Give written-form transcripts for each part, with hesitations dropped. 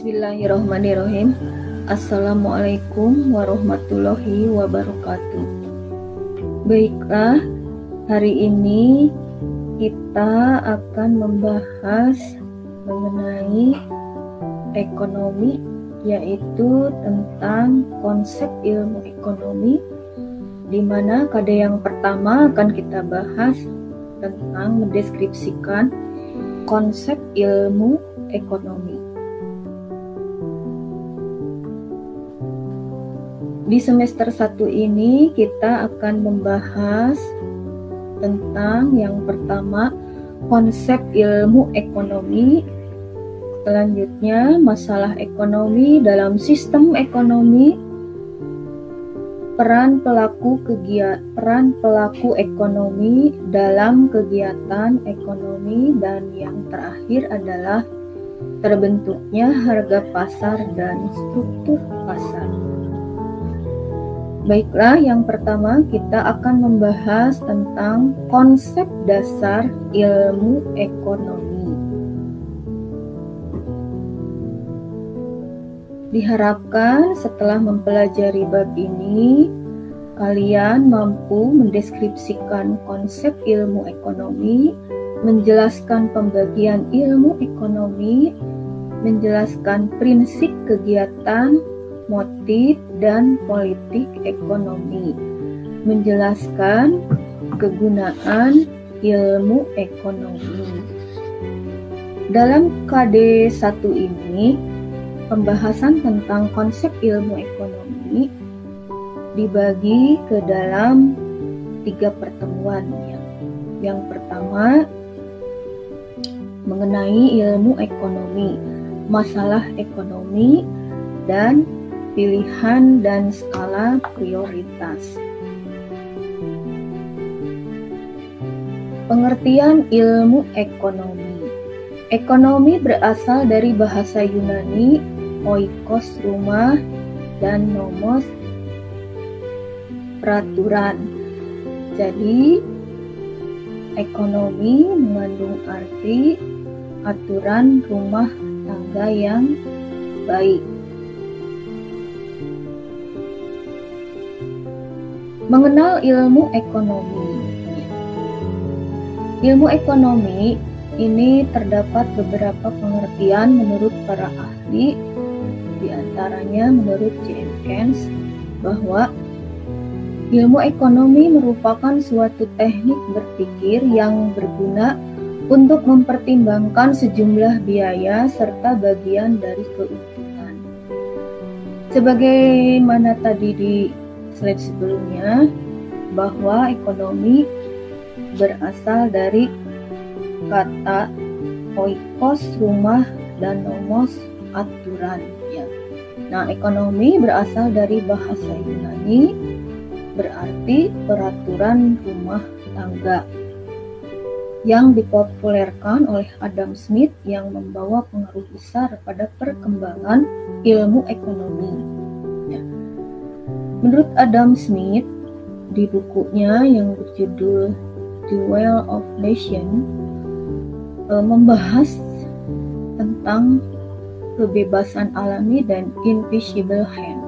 Bismillahirrahmanirrahim. Assalamualaikum warahmatullahi wabarakatuh. Baiklah, hari ini kita akan membahas mengenai ekonomi, yaitu tentang konsep ilmu ekonomi, di mana pada yang pertama akan kita bahas tentang mendeskripsikan konsep ilmu ekonomi. Di semester 1 ini kita akan membahas tentang yang pertama konsep ilmu ekonomi, selanjutnya masalah ekonomi dalam sistem ekonomi, peran pelaku ekonomi dalam kegiatan ekonomi, dan yang terakhir adalah terbentuknya harga pasar dan struktur pasar. Baiklah, yang pertama kita akan membahas tentang konsep dasar ilmu ekonomi. Diharapkan setelah mempelajari bab ini, kalian mampu mendeskripsikan konsep ilmu ekonomi, menjelaskan pembagian ilmu ekonomi, menjelaskan prinsip kegiatan, motif, dan politik ekonomi, menjelaskan kegunaan ilmu ekonomi. Dalam KD 1 ini, pembahasan tentang konsep ilmu ekonomi dibagi ke dalam 3 pertemuan. Yang pertama, mengenai ilmu ekonomi, masalah ekonomi, dan pilihan dan skala prioritas. Pengertian ilmu ekonomi. Ekonomi berasal dari bahasa Yunani oikos rumah dan nomos peraturan. Jadi ekonomi mengandung arti aturan rumah tangga yang baik. Mengenal ilmu ekonomi. Ilmu ekonomi ini terdapat beberapa pengertian menurut para ahli, di antaranya menurut J.M. Keynes bahwa ilmu ekonomi merupakan suatu teknik berpikir yang berguna untuk mempertimbangkan sejumlah biaya serta bagian dari keuntungan. Sebagaimana tadi di slide sebelumnya, bahwa ekonomi berasal dari kata oikos rumah dan nomos aturan. Nah, ekonomi berasal dari bahasa Yunani, berarti peraturan rumah tangga, yang dipopulerkan oleh Adam Smith yang membawa pengaruh besar pada perkembangan ilmu ekonomi. Menurut Adam Smith, di bukunya yang berjudul The Wealth of Nations, membahas tentang kebebasan alami dan invisible hand.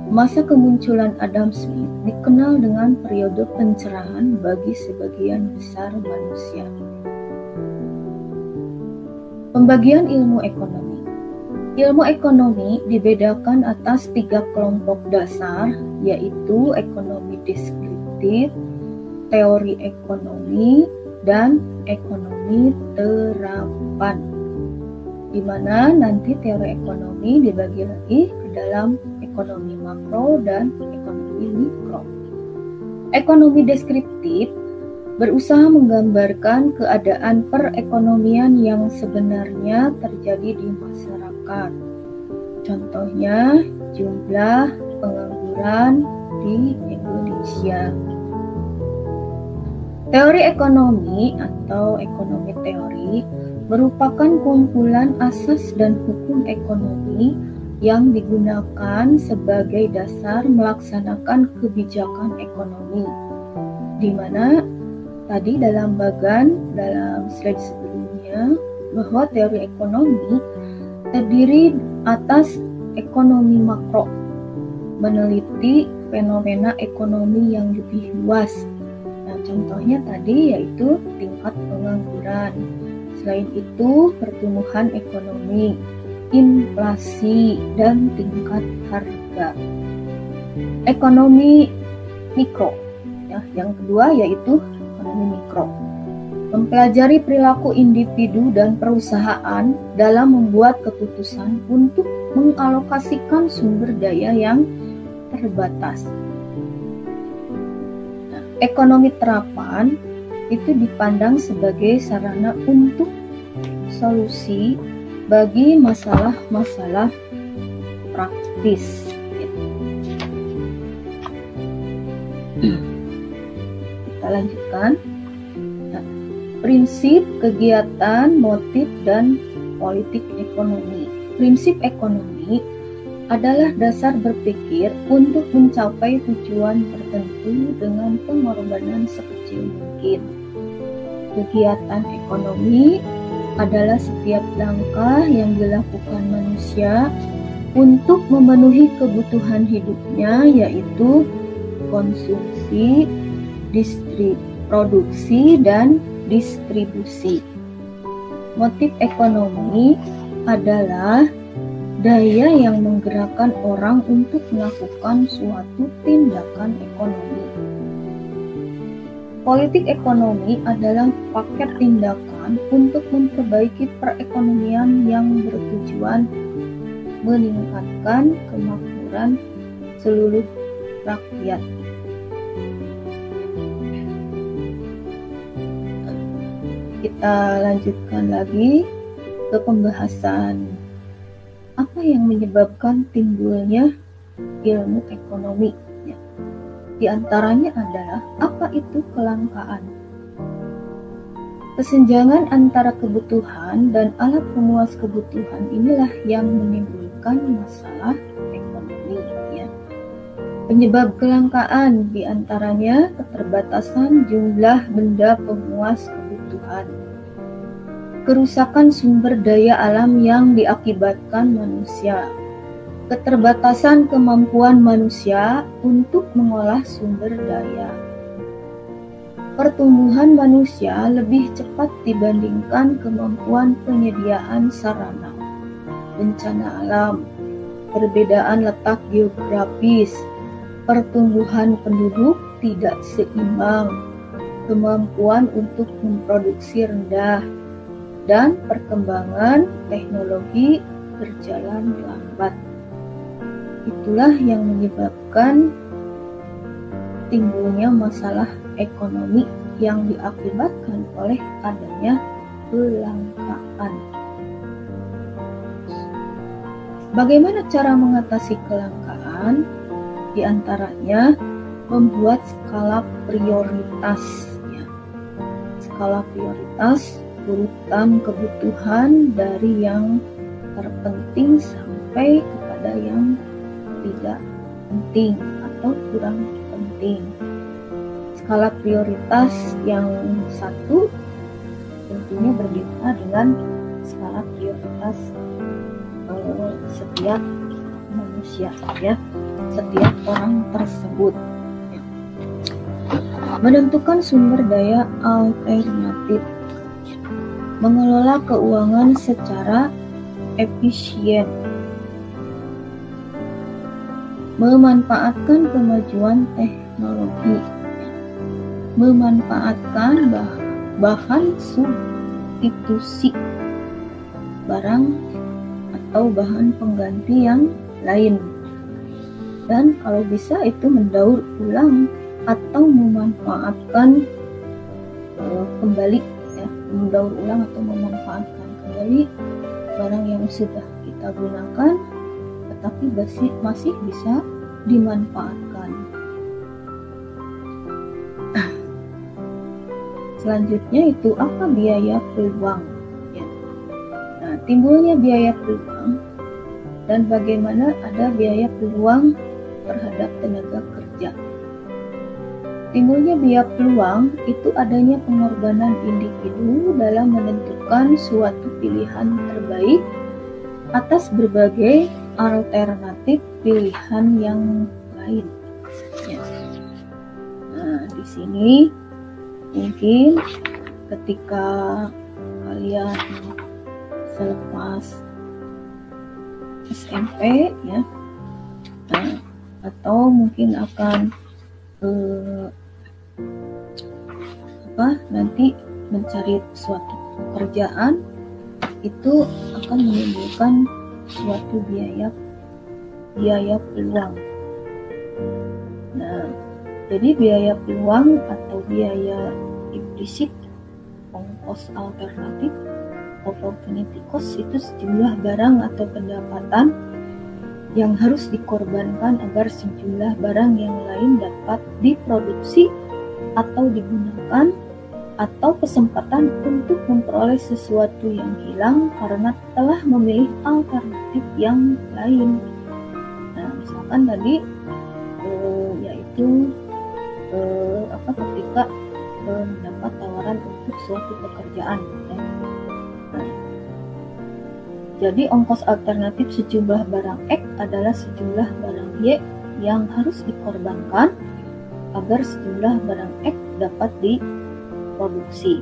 Masa kemunculan Adam Smith dikenal dengan periode pencerahan bagi sebagian besar manusia. Pembagian ilmu ekonomi. Ilmu ekonomi dibedakan atas 3 kelompok dasar, yaitu ekonomi deskriptif, teori ekonomi, dan ekonomi terapan. Di mana nanti teori ekonomi dibagi lagi ke dalam ekonomi makro dan ekonomi mikro. Ekonomi deskriptif berusaha menggambarkan keadaan perekonomian yang sebenarnya terjadi di masyarakat. Contohnya, jumlah pengangguran di Indonesia. Teori ekonomi atau ekonomi teori merupakan kumpulan asas dan hukum ekonomi yang digunakan sebagai dasar melaksanakan kebijakan ekonomi, di mana tadi dalam slide sebelumnya bahwa teori ekonomi terdiri atas ekonomi makro, meneliti fenomena ekonomi yang lebih luas. Nah, contohnya tadi yaitu tingkat pengangguran. Selain itu, pertumbuhan ekonomi, inflasi, dan tingkat harga. Ekonomi mikro. Ya, yang kedua yaitu ekonomi mikro. Mempelajari perilaku individu dan perusahaan dalam membuat keputusan untuk mengalokasikan sumber daya yang terbatas. Nah, ekonomi terapan itu dipandang sebagai sarana untuk solusi bagi masalah-masalah praktis. Kita lanjutkan. Prinsip, kegiatan, motif, dan politik ekonomi. Prinsip ekonomi adalah dasar berpikir untuk mencapai tujuan tertentu dengan pengorbanan sekecil mungkin. Kegiatan ekonomi adalah setiap langkah yang dilakukan manusia untuk memenuhi kebutuhan hidupnya, yaitu konsumsi, produksi, dan distribusi. Motif ekonomi adalah daya yang menggerakkan orang untuk melakukan suatu tindakan ekonomi. Politik ekonomi adalah paket tindakan untuk memperbaiki perekonomian yang bertujuan meningkatkan kemakmuran seluruh rakyat. Kita lanjutkan lagi ke pembahasan apa yang menyebabkan timbulnya ilmu ekonomi. Di antaranya adalah apa itu kelangkaan. Kesenjangan antara kebutuhan dan alat pemuas kebutuhan inilah yang menimbulkan masalah ekonomi. Penyebab kelangkaan di antaranya keterbatasan jumlah benda pemuas kebutuhan, kerusakan sumber daya alam yang diakibatkan manusia, keterbatasan kemampuan manusia untuk mengolah sumber daya. Pertumbuhan manusia lebih cepat dibandingkan kemampuan penyediaan sarana, bencana alam, perbedaan letak geografis, pertumbuhan penduduk tidak seimbang, kemampuan untuk memproduksi rendah, dan perkembangan teknologi berjalan lambat. Itulah yang menyebabkan timbulnya masalah ekonomi yang diakibatkan oleh adanya kelangkaan. Bagaimana cara mengatasi kelangkaan? Di antaranya membuat skala prioritas. Skala prioritas urutan kebutuhan dari yang terpenting sampai kepada yang tidak penting atau kurang penting. Skala prioritas yang satu tentunya berbeda dengan skala prioritas setiap manusia, setiap orang tersebut. Menentukan sumber daya alternatif, mengelola keuangan secara efisien, memanfaatkan kemajuan teknologi, memanfaatkan bahan substitusi barang atau bahan pengganti yang lain, dan kalau bisa itu mendaur ulang atau memanfaatkan kembali, mendaur ulang atau memanfaatkan kembali barang yang sudah kita gunakan tetapi masih bisa dimanfaatkan. Selanjutnya itu apa biaya peluang. Nah, timbulnya biaya peluang dan bagaimana ada biaya peluang terhadap tenaga kerja. Timbulnya biaya peluang itu adanya pengorbanan individu dalam menentukan suatu pilihan terbaik atas berbagai alternatif pilihan yang lain. Ya. Nah, di sini mungkin ketika kalian selepas SMP ya, nah, atau mungkin akan nanti mencari suatu pekerjaan, itu akan menimbulkan suatu biaya peluang. Nah, jadi biaya peluang atau biaya implisit, ongkos alternatif, opportunity cost, itu sejumlah barang atau pendapatan yang harus dikorbankan agar sejumlah barang yang lain dapat diproduksi atau digunakan, atau kesempatan untuk memperoleh sesuatu yang hilang karena telah memilih alternatif yang lain. Nah, misalkan tadi yaitu ketika mendapat tawaran untuk suatu pekerjaan. Nah, jadi ongkos alternatif sejumlah barang X adalah sejumlah barang Y yang harus dikorbankan agar sejumlah barang X dapat diproduksi.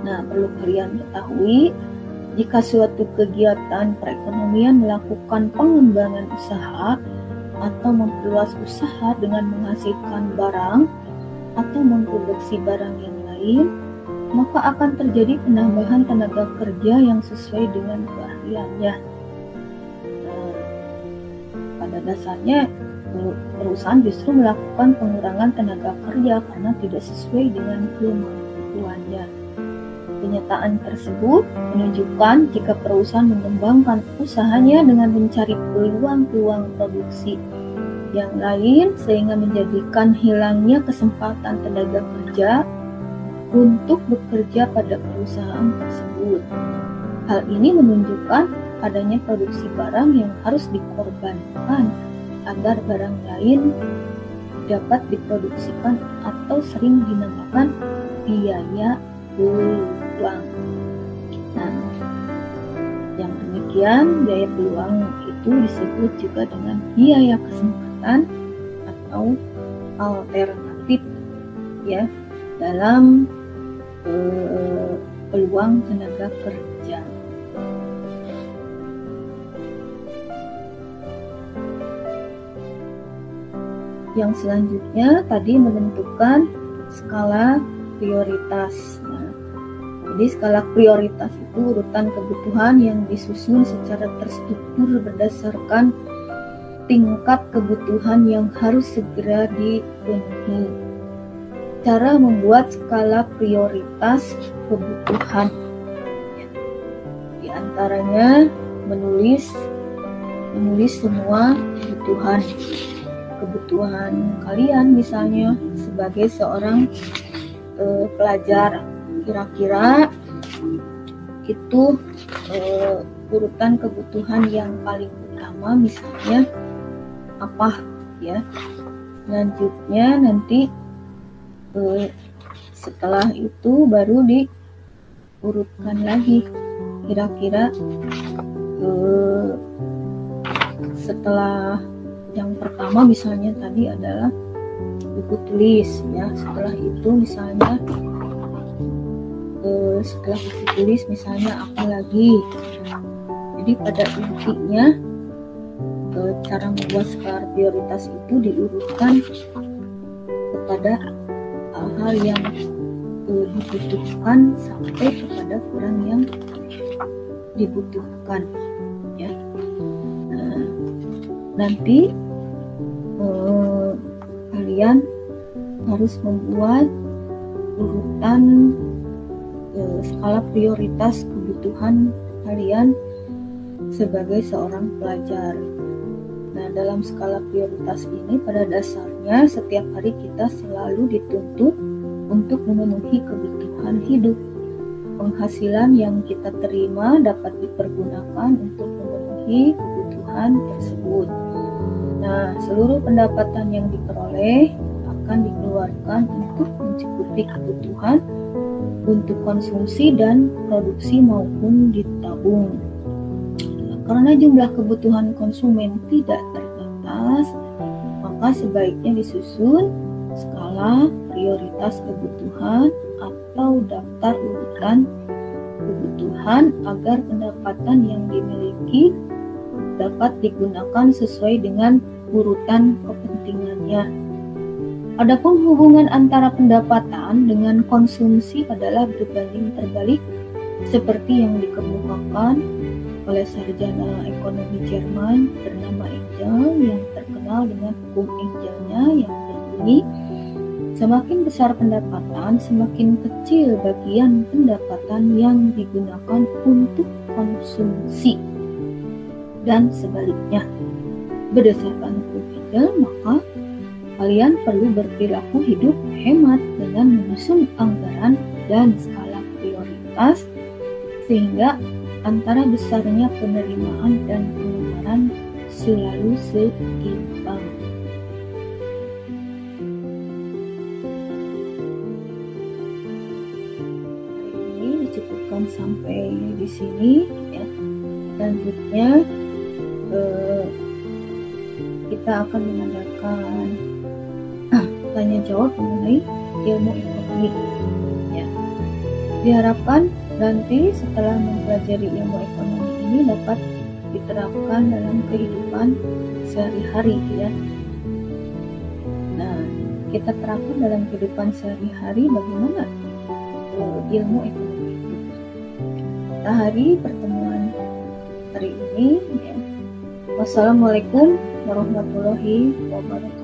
Nah, perlu kalian ketahui, jika suatu kegiatan perekonomian melakukan pengembangan usaha atau memperluas usaha dengan menghasilkan barang atau memproduksi barang yang lain, maka akan terjadi penambahan tenaga kerja yang sesuai dengan keahliannya. Nah, pada dasarnya perusahaan justru melakukan pengurangan tenaga kerja karena tidak sesuai dengan kemampuannya. Kenyataan tersebut menunjukkan jika perusahaan mengembangkan usahanya dengan mencari peluang-peluang produksi yang lain sehingga menjadikan hilangnya kesempatan tenaga kerja untuk bekerja pada perusahaan tersebut. Hal ini menunjukkan adanya produksi barang yang harus dikorbankan agar barang lain dapat diproduksikan, atau sering dinamakan biaya peluang. Nah, yang demikian biaya peluang itu disebut juga dengan biaya kesempatan atau alternatif ya dalam peluang tenaga kerja. Yang selanjutnya tadi menentukan skala prioritas. Nah, jadi skala prioritas itu urutan kebutuhan yang disusun secara terstruktur berdasarkan tingkat kebutuhan yang harus segera dipenuhi. Cara membuat skala prioritas kebutuhan, di antaranya menulis semua kebutuhan kalian, misalnya sebagai seorang pelajar, kira-kira itu urutan kebutuhan yang paling utama misalnya apa ya. Selanjutnya nanti setelah itu baru diurutkan lagi, kira-kira setelah yang pertama misalnya tadi adalah buku tulis ya, setelah itu misalnya setelah buku tulis misalnya apa lagi. Jadi pada intinya cara membuat skala prioritas itu diurutkan kepada hal-hal yang dibutuhkan sampai kepada kurang yang dibutuhkan ya. Nah, nanti kalian harus membuat urutan skala prioritas kebutuhan kalian sebagai seorang pelajar. Nah, dalam skala prioritas ini pada dasarnya setiap hari kita selalu dituntut untuk memenuhi kebutuhan hidup. Penghasilan yang kita terima dapat dipergunakan untuk memenuhi kebutuhan tersebut. Nah, seluruh pendapatan yang diperoleh akan dikeluarkan untuk mencukupi kebutuhan untuk konsumsi dan produksi maupun ditabung. karena jumlah kebutuhan konsumen tidak terbatas, maka sebaiknya disusun skala prioritas kebutuhan atau daftar urutan kebutuhan agar pendapatan yang dimiliki dapat digunakan sesuai dengan urutan kepentingannya. Adapun hubungan antara pendapatan dengan konsumsi adalah berbanding terbalik seperti yang dikemukakan oleh sarjana ekonomi Jerman bernama Engel yang terkenal dengan hukum Engelnya yang berbunyi, semakin besar pendapatan, semakin kecil bagian pendapatan yang digunakan untuk konsumsi. Dan sebaliknya, berdasarkan hukum Engel, maka kalian perlu berperilaku hidup hemat dengan menyusun anggaran dan skala prioritas sehingga antara besarnya penerimaan dan pengeluaran selalu seimbang. Hari ini dicukupkan sampai di sini ya. Selanjutnya kita akan mengadakan tanya jawab mengenai ilmu ekonomi ya. Diharapkan nanti setelah mempelajari ilmu ekonomi ini dapat diterapkan dalam kehidupan sehari-hari ya. Nah, kita terapkan dalam kehidupan sehari-hari bagaimana ilmu ekonomi itu. Kita hari pertemuan hari ini ya. Wassalamualaikum warahmatullahi wabarakatuh.